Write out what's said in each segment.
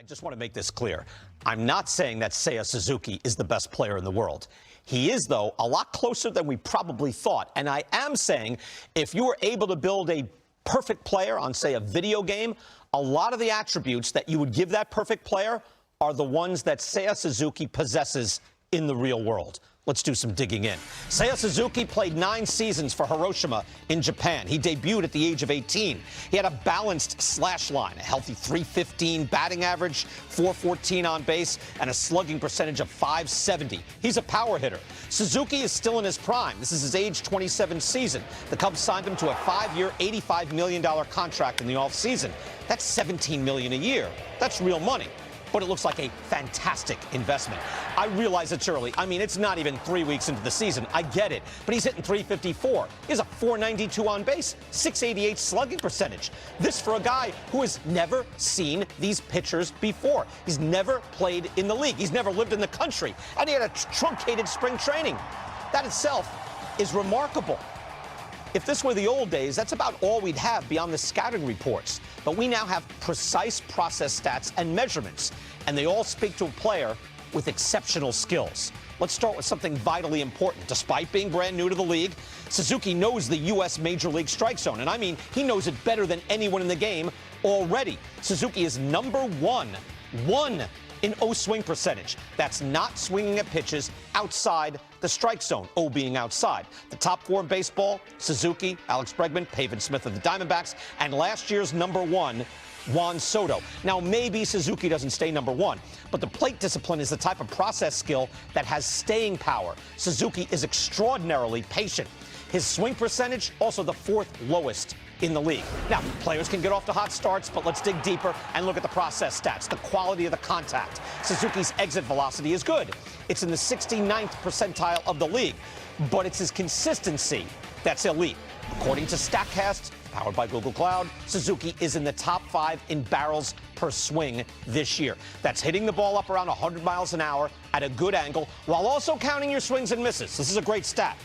just want to make this clear. I'm not saying that Seiya Suzuki is the best player in the world. He is, though, a lot closer than we probably thought. And I am saying if you were able to build a perfect player on, say, a video game, a lot of the attributes that you would give that perfect player are the ones that Seiya Suzuki possesses in the real world. Let's do some digging in. Seiya Suzuki played 9 seasons for Hiroshima in Japan. He debuted at the age of 18. He had a balanced slash line, a healthy .315 batting average, .414 on base, and a slugging percentage of .570. He's a power hitter. Suzuki is still in his prime. This is his age 27 season. The Cubs signed him to a 5-year, $85 million contract in the offseason. That's $17 million a year. That's real money. But it looks like a fantastic investment. I realize it's early. I mean, it's not even 3 weeks into the season. I get it. But he's hitting .354. He has a .492 on base, .688 slugging percentage. This for a guy who has never seen these pitchers before. He's never played in the league. He's never lived in the country. And he had a truncated spring training. That itself is remarkable. If this were the old days, that's about all we'd have beyond the scouting reports. But we now have precise process stats and measurements, and they all speak to a player with exceptional skills. Let's start with something vitally important. Despite being brand new to the league, Suzuki knows the U.S. Major League strike zone, and I mean, he knows it better than anyone in the game already. Suzuki is number one in O swing percentage. That's not swinging at pitches outside the strike zone, O being outside. The top 4 in baseball, Suzuki, Alex Bregman, Pavin Smith of the Diamondbacks, and last year's number 1, Juan Soto. Now, maybe Suzuki doesn't stay number 1, but the plate discipline is the type of process skill that has staying power. Suzuki is extraordinarily patient. His swing percentage, also the 4th lowest in the league. Now, players can get off to hot starts, but let's dig deeper and look at the process stats, the quality of the contact. Suzuki's exit velocity is good. It's in the 69th percentile of the league, but it's his consistency that's elite. According to StatCast, powered by Google Cloud, Suzuki is in the top 5 in barrels per swing this year. That's hitting the ball up around 100 miles an hour at a good angle, while also counting your swings and misses. This is a great stat.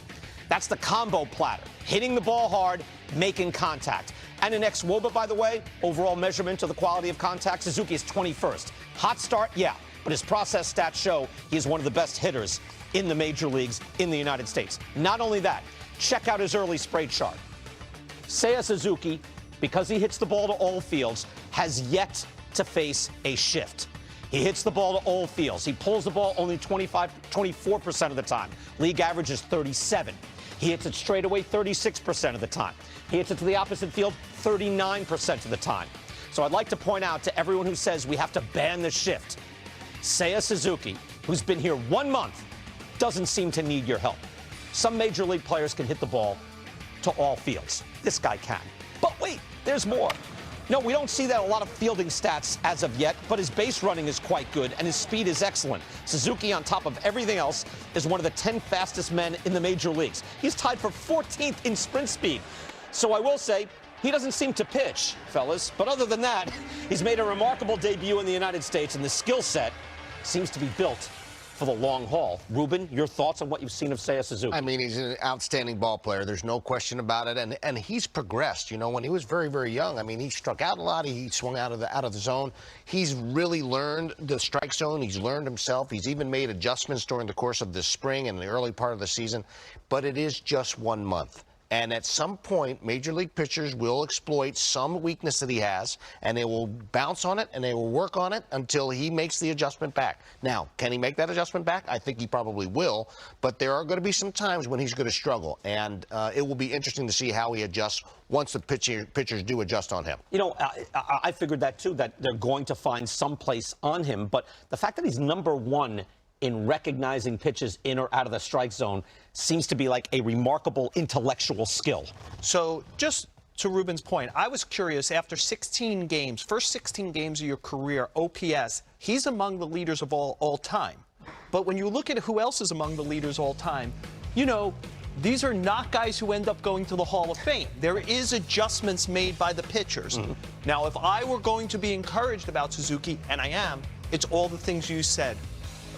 That's the combo platter, hitting the ball hard, making contact. And in xWOBA, by the way, overall measurement of the quality of contact, Suzuki is 21st. Hot start, yeah, but his process stats show he is one of the best hitters in the major leagues in the United States. Not only that, check out his early spray chart. Seiya Suzuki, because he hits the ball to all fields, has yet to face a shift. He hits the ball to all fields. He pulls the ball only 24% of the time. League average is 37. He hits it straight away 36% of the time. He hits it to the opposite field 39% of the time. So I'd like to point out to everyone who says we have to ban the shift, Seiya Suzuki, who's been here 1 month, doesn't seem to need your help. Some major league players can hit the ball to all fields. This guy can. But wait, there's more. No, we don't see that a lot of fielding stats as of yet, but his base running is quite good and his speed is excellent. Suzuki, on top of everything else, is one of the 10 fastest men in the major leagues. He's tied for 14th in sprint speed. So I will say, he doesn't seem to pitch, fellas. But other than that, he's made a remarkable debut in the United States, and the skill set seems to be built for the long haul. Ruben, your thoughts on what you've seen of Seiya Suzuki? I mean, he's an outstanding ball player. There's no question about it. And he's progressed. You know, when he was very, very young, I mean, he struck out a lot. He swung out of the zone. He's really learned the strike zone. He's learned himself. He's even made adjustments during the course of the spring and the early part of the season. But it is just 1 month. And at some point, major league pitchers will exploit some weakness that he has, and they will bounce on it, and they will work on it until he makes the adjustment back. Now, can he make that adjustment back? I think he probably will, but there are going to be some times when he's going to struggle, and it will be interesting to see how he adjusts once the pitchers do adjust on him. You know, I figured that, too, that they're going to find some place on him, but the fact that he's number 1 in recognizing pitches in or out of the strike zone seems to be like a remarkable intellectual skill. So just to Ruben's point, I was curious, after 16 games, first 16 games of your career, OPS, he's among the leaders of all time. But when you look at who else is among the leaders all time, you know, these are not guys who end up going to the Hall of Fame. There is adjustments made by the pitchers. Now, if I were going to be encouraged about Suzuki, and I am, it's all the things you said.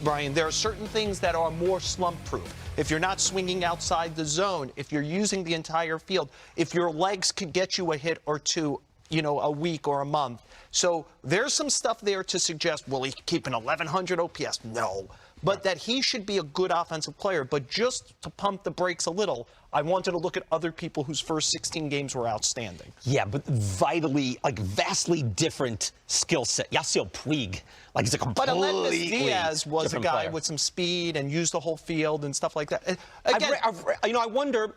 Brian, there are certain things that are more slump-proof. If you're not swinging outside the zone, if you're using the entire field, if your legs could get you a hit or two a week or a month. So there's some stuff there to suggest, will he keep an 1,100 OPS? No. But that he should be a good offensive player. But just to pump the brakes a little, I wanted to look at other people whose first 16 games were outstanding. Yeah, but vastly different skill set. Yasiel Puig, he's a completely But Aledmys Diaz was a guy player. with some speed and used the whole field and stuff like that. Again, I wonder,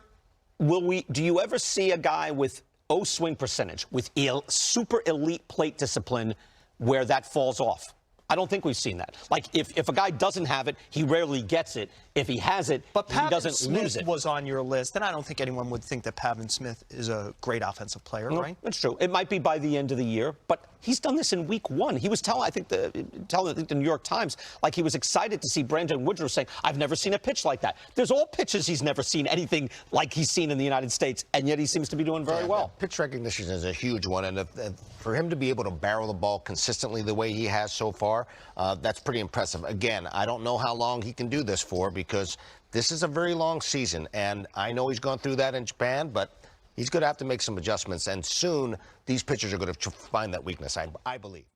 do you ever see a guy with swing percentage, with super elite plate discipline, where that falls off? I don't think we've seen that. If a guy doesn't have it, he rarely gets it. If he has it, but he doesn't lose it. Was on your list, and I don't think anyone would think that Pavin Smith is a great offensive player, right? That's true. It might be by the end of the year, but he's done this in week 1. He was telling the New York Times, he was excited to see Brandon Woodruff saying, I've never seen a pitch like that. There's all pitches he's never seen anything like he's seen in the United States, and yet he seems to be doing very well. Pitch recognition is a huge one, and for him to be able to barrel the ball consistently the way he has so far, that's pretty impressive. Again, I don't know how long he can do this for, because this is a very long season, and I know he's gone through that in Japan, but he's going to have to make some adjustments, and soon these pitchers are going to find that weakness, I believe.